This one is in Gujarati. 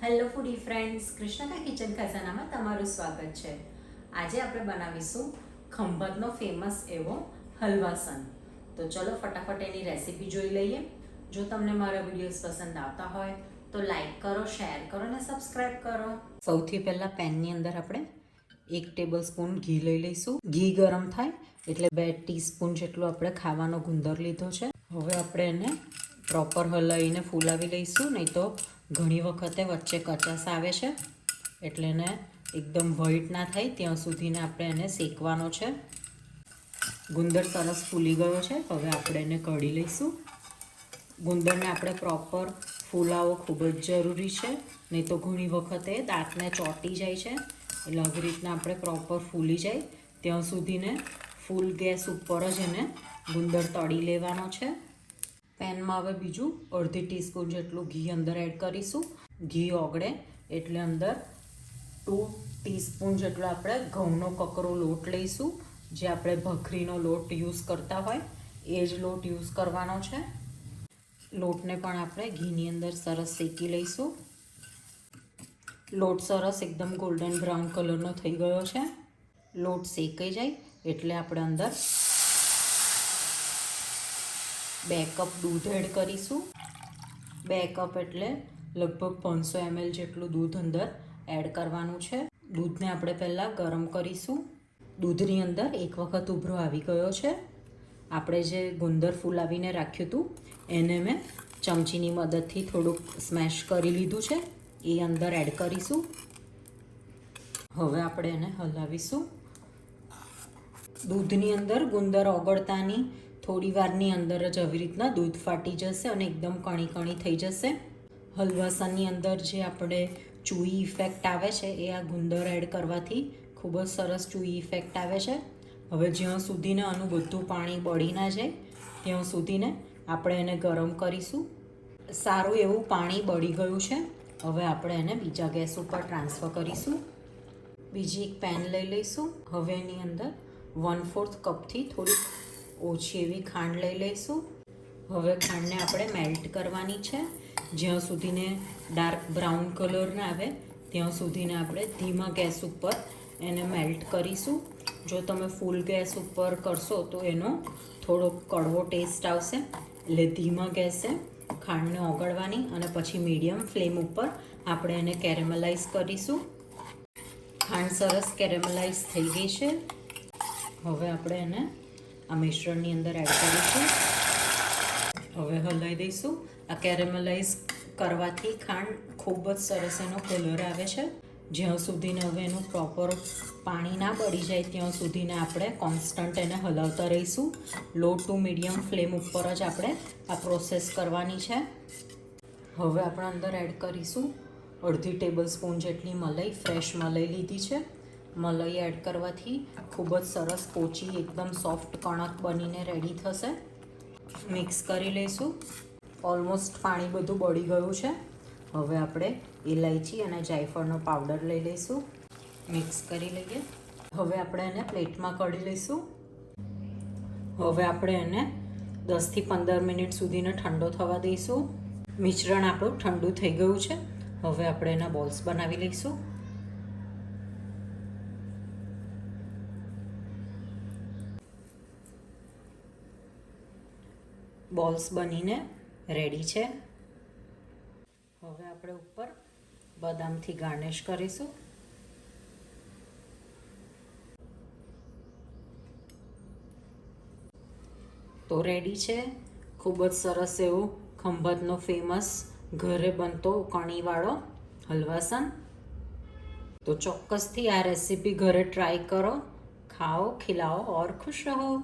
હેલો ફૂડી ફ્રેન્ડ્સ, કૃષ્ણકા કિચન ખજાનામાં તમારું સ્વાગત છે. આજે આપણે બનાવીશું ખંભાતનો ફેમસ એવો હલવાસન. તો ચલો ફટાફટ એની રેસીપી જોઈ લઈએ. જો તમને મારા વિડીયોઝ પસંદ આવતા હોય તો લાઈક કરો, શેર કરો અને સબસ્ક્રાઈબ કરો. સૌથી પહેલાં પેનની અંદર આપણે 1 ટેબલ સ્પૂન ઘી લઈ લઈશું. ઘી ગરમ થાય એટલે 2 ટીસ્પૂન જેટલો આપણે ખાવાનો ગુંદર લીધો છે. હવે આપણે એને પ્રોપર હલાવીને ફૂલાવી લઈશું, નહીં તો ઘણી વખતે વચ્ચે કચાશ આવે છે, એટલે એને એકદમ વ્હાઈટ ના થાય ત્યાં સુધીને આપણે એને શેકવાનો છે. ગુંદર સરસ ફૂલી ગયો છે. હવે આપણે એને કઢી લઈશું. ગુંદરને આપણે પ્રોપર ફૂલાવો ખૂબ જ જરૂરી છે, નહીં તો ઘણી વખતે દાંતને ચોંટી જાય છે. એટલે આવી રીતના આપણે પ્રોપર ફૂલી જાય ત્યાં સુધીને ફૂલ ગેસ ઉપર જ એને ગુંદર તળી લેવાનો છે. પેનમાં હવે બીજું અડધી ટીસ્પૂન જેટલું ઘી અંદર એડ કરીશું. ઘી ઓગળે એટલે અંદર 2 ટીસ્પૂન જેટલો આપણે ઘઉંનો કકરો લોટ લઈશું. જે આપણે ભખરીનો લોટ યુઝ કરતા હોય એ જ લોટ યુઝ કરવાનો છે. લોટને પણ આપણે ઘીની અંદર સરસ શેકી લઈશું. લોટ સરસ એકદમ ગોલ્ડન બ્રાઉન કલરનો થઈ ગયો છે. લોટ શેકાઈ જાય એટલે આપણે અંદર 2 કપ દૂધ એડ કરીશું. 2 કપ એટલે લગભગ 500 ml જેટલું દૂધ અંદર એડ કરવાનું છે. દૂધને આપણે પહેલાં ગરમ કરીશું. દૂધની અંદર એક વખત ઉભરો આવી ગયો છે. આપણે જે ગુંદર ફૂલાવીને રાખ્યું હતું એને મેં ચમચીની મદદથી થોડુંક સ્મેશ કરી લીધું છે. એ અંદર એડ કરીશું. હવે આપણે એને હલાવીશું. દૂધની અંદર ગુંદર ઓગળતાની થોડી વારની અંદર જ આવી રીતના દૂધ ફાટી જશે અને એકદમ કણી કણી થઈ જશે. હલવાસનની અંદર જે આપણે ચૂઈ ઇફેક્ટ આવે છે એ આ ગુંદર એડ કરવાથી ખૂબ જ સરસ ચૂઈ ઇફેક્ટ આવે છે. હવે જ્યાં સુધીને આનું બધું પાણી બળી ના જાય ત્યાં સુધીને આપણે એને ગરમ કરીશું. સારું એવું પાણી બળી ગયું છે. હવે આપણે એને બીજા ગેસ ઉપર ટ્રાન્સફર કરીશું. બીજી એક પેન લઈ લઈશું. હવે એની અંદર 1/4 કપથી થોડીક ઓછી એવી ખાંડ લઈ લઈશું. હવે ખાંડને આપણે મેલ્ટ કરવાની છે. જ્યાં સુધીને ડાર્ક બ્રાઉન કલર ના આવે ત્યાં સુધીને આપણે ધીમા ગેસ ઉપર એને મેલ્ટ કરીશું. જો તમે ફૂલ ગેસ ઉપર કરશો તો એનો થોડો કડવો ટેસ્ટ આવશે. એટલે ધીમા ગેસે ખાંડને ઓગળવાની અને પછી મીડિયમ ફ્લેમ ઉપર આપણે એને કેરેમલાઇઝ કરીશું. ખાંડ સરસ કેરેમલાઇઝ થઈ ગઈ છે. હવે આપણે એને આ મિશ્રણની અંદર એડ કરીશું. હવે હલાવી દઈશું. આ કેરેમલાઇઝ કરવાથી ખાંડ ખૂબ જ સરસ એનો કલર આવે છે. જ્યાં સુધીને હવે એનું પ્રોપર પાણી ના બળી જાય ત્યાં સુધીને આપણે કોન્સ્ટન્ટ એને હલાવતા રહીશું. લો ટુ મીડિયમ ફ્લેમ ઉપર જ આપણે આ પ્રોસેસ કરવાની છે. હવે આપણે અંદર એડ કરીશું અડધી ટેબલ સ્પૂન જેટલી મલાઈ. ફ્રેશ મલાઈ લીધી છે. મલાઈ એડ કરવાથી ખૂબ જ સરસ પોચી એકદમ સોફ્ટ કણક બનીને રેડી થશે. મિક્સ કરી લઈશું. ઓલમોસ્ટ પાણી બધું બળી ગયું છે. હવે આપણે ઇલાયચી અને જાયફળનો પાવડર લઈ લઈશું. મિક્સ કરી લઈએ. હવે આપણે એને પ્લેટમાં કાઢી લઈશું. હવે આપણે એને 10થી 15 મિનિટ સુધીને ઠંડો થવા દઈશું. મિશ્રણ આપણું ઠંડુ થઈ ગયું છે. હવે આપણે એના બોલ્સ બનાવી લઈશું. બોલ્સ બનીને રેડી છે. હવે આપણે ઉપર બદામથી ગાર્નિશ કરીશું. તો રેડી છે ખૂબ જ સરસ એવું ખંભાતનો ફેમસ ઘરે બનતો કણીવાળો હલવાસન. તો ચોક્કસથી આ રેસીપી ઘરે ટ્રાય કરો. ખાઓ, ખિલાઓ ઓર ખુશ રહો.